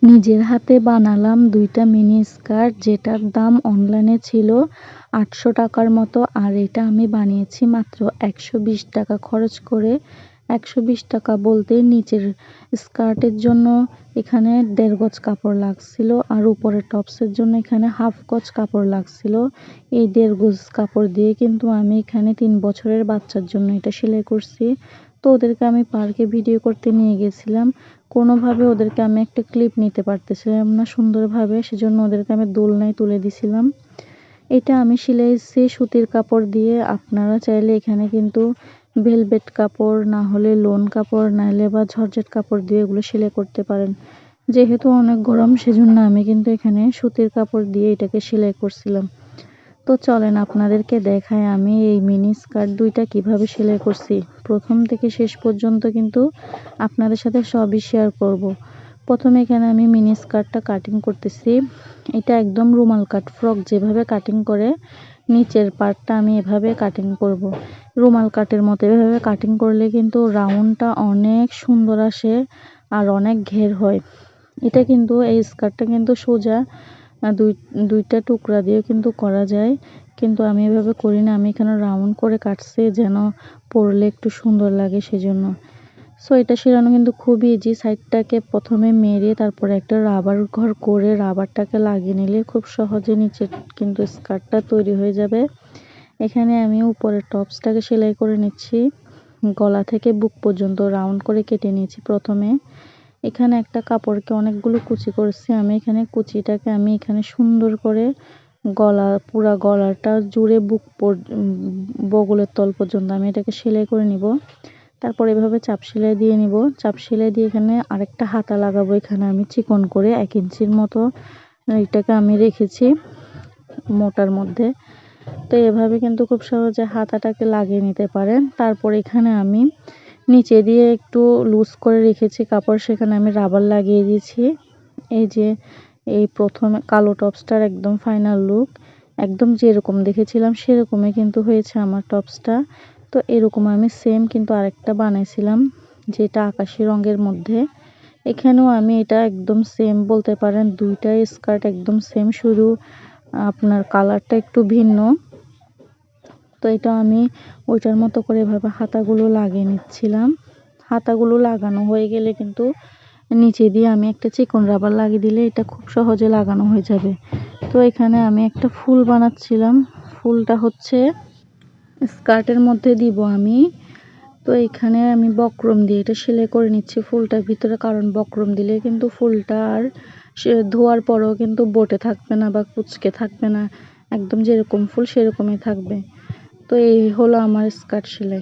নিজের হাতে বানালাম ২টা মিনি স্কার্ট, যেটার দাম অনলাইনে ছিল ৮০০ টাকার মতো। আর এটা আমি বানিয়েছি মাত্র ১২০ টাকা খরচ করে। ১২০ টাকা বলতে নিচের স্কার্টের জন্য এখানে ১.৫ গজ কাপড় লাগছিল, আর উপরের টপসের জন্য এখানে হাফ গজ কাপড় লাগছিল। এই ১.৫ গজ কাপড় দিয়ে কিন্তু আমি এখানে ৩ বছরের বাচ্চার জন্য এটা সেলাই করছি। তো ওদেরকে আমি পার্কে ভিডিও করতে নিয়ে গেছিলাম। কোনোভাবে ওদেরকে আমি একটা ক্লিপ নিতে পারতেছিলাম না সুন্দরভাবে, সেজন্য ওদেরকে আমি দোলনায় তুলে দিছিলাম। এটা আমি সেলাইছি সুতির কাপড় দিয়ে। আপনারা চাইলে এখানে কিন্তু ভেলভেট কাপড়, না হলে লোন কাপড়, নাহলে বা জর্জেট কাপড় দিয়ে এগুলো সেলাই করতে পারেন। যেহেতু অনেক গরম, সেজন্য আমি কিন্তু এখানে সুতির কাপড় দিয়ে এটাকে সেলাই করছিলাম। তো চলেন আপনাদেরকে দেখাই আমি এই মিনি স্কার্ট ২টা কিভাবে সেলাই করছি। প্রথম থেকে শেষ পর্যন্ত কিন্তু আপনাদের সাথে সবই শেয়ার করব। প্রথমে এখানে আমি মিনি স্কার্টটা কাটিং করতেছি। এটা একদম রুমাল কাট ফ্রক যেভাবে কাটিং করে, নিচের পার্টটা আমি এভাবে কাটিং করব। রুমাল কাটের মতো এভাবে কাটিং করলে কিন্তু রাউন্ডটা অনেক সুন্দর আসে আর অনেক ঘের হয়। এটা কিন্তু এই স্কার্টটা কিন্তু সোজা দুইটা টুকরা দিয়ে কিন্তু করা যায়, কিন্তু আমি এভাবে করি না। আমি এখানে রাউন্ড করে কাটছি যেন পরলে একটু সুন্দর লাগে সেজন্য। সো এটা সেলানো কিন্তু খুবই ইজি। সাইডটাকে প্রথমে মেরে তারপরে একটা রাবার ঘর করে রাবারটাকে লাগিয়ে নিলে খুব সহজে নিচে কিন্তু স্কার্টটা তৈরি হয়ে যাবে। এখানে আমি উপরের টপসটাকে সেলাই করে নিচ্ছি। গলা থেকে বুক পর্যন্ত রাউন্ড করে কেটে নিয়েছি প্রথমে। এখানে একটা কাপড়কে অনেকগুলো কুচি করেছি আমি। এখানে কুচিটাকে আমি এখানে সুন্দর করে পুরা গলাটা জুড়ে বগলের তল পর্যন্ত আমি এটাকে সেলাই করে নিব। তারপর এভাবে চাপ সেলাই দিয়ে নিব। চাপ সেলাই দিয়ে এখানে আরেকটা হাতা লাগাবো। এখানে আমি চিকন করে ১ ইঞ্চির মতো এটাকে আমি রেখেছি মোটার মধ্যে। তো এভাবে কিন্তু খুব সহজে হাতাটাকে লাগিয়ে নিতে পারেন। তারপর এখানে আমি নিচে দিয়ে একটু লুজ করে রেখেছি কাপড়, সেখানে আমি রাবার লাগিয়ে দিয়েছি। এই যে এই প্রথমে কালো টপসটার একদম ফাইনাল লুক, একদম যেরকম দেখেছিলাম সেরকমই কিন্তু হয়েছে আমার টপসটা। তো এরকম আমি সেম কিন্তু আরেকটা বানাইছিলাম, যেটা আকাশি রঙের মধ্যে। এখানেও আমি এটা একদম সেম বলতে পারেন, ২টাই স্কার্ট একদম সেম, শুধু আপনার কালারটা একটু ভিন্ন। তো এটা আমি ওইটার মতো করে এভাবে হাতাগুলো লাগিয়ে নিচ্ছিলাম। হাতাগুলো লাগানো হয়ে গেলে কিন্তু নিচে দিয়ে আমি একটা চিকন রাবার লাগিয়ে দিলে এটা খুব সহজে লাগানো হয়ে যাবে। তো এখানে আমি একটা ফুল বানাচ্ছিলাম। ফুলটা হচ্ছে স্কার্টের মধ্যে দিব আমি। তো এখানে আমি বক্রম দিয়ে এটা সেলাই করে নিচ্ছি ফুলটার ভিতরে, কারণ বক্রম দিলে কিন্তু ফুলটা আর ধোয়ার পরেও কিন্তু বটে থাকবে না বা কুঁচকে থাকবে না, একদম যেরকম ফুল সেরকমই থাকবে। তো এই হলো আমার স্কার্ট সেলাই।